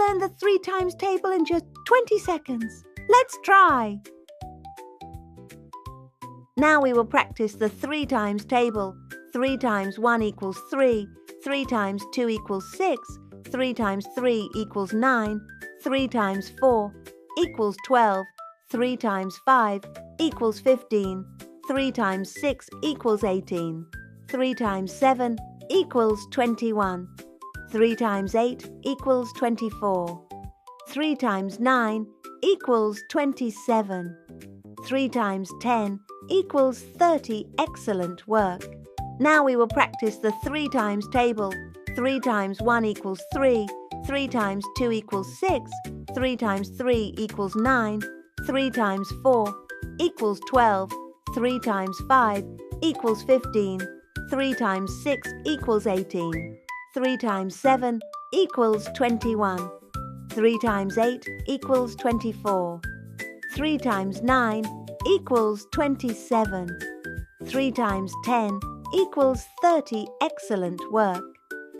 learn the 3 times table in just 20 seconds. Let's try. Now we will practice the 3 times table. 3 times 1 equals 3, 3 times 2 equals 6, 3 times 3 equals 9, 3 times 4 equals 12, 3 times 5 equals 15, 3 times 6 equals 18, 3 times 7 equals 21, 3 times 8 equals 24, 3 times 9 equals 27, 3 times 10 equals 30. Excellent work. Now we will practice the 3 times table. 3 times 1 equals 3, 3 times 2 equals 6, 3 times 3 equals 9, 3 times 4 equals 12, 3 times 5 equals 15, 3 times 6 equals 18, 3 times 7 equals 21, 3 times 8 equals 24, 3 times 9 equals 27, 3 times 10 equals 30. Excellent work.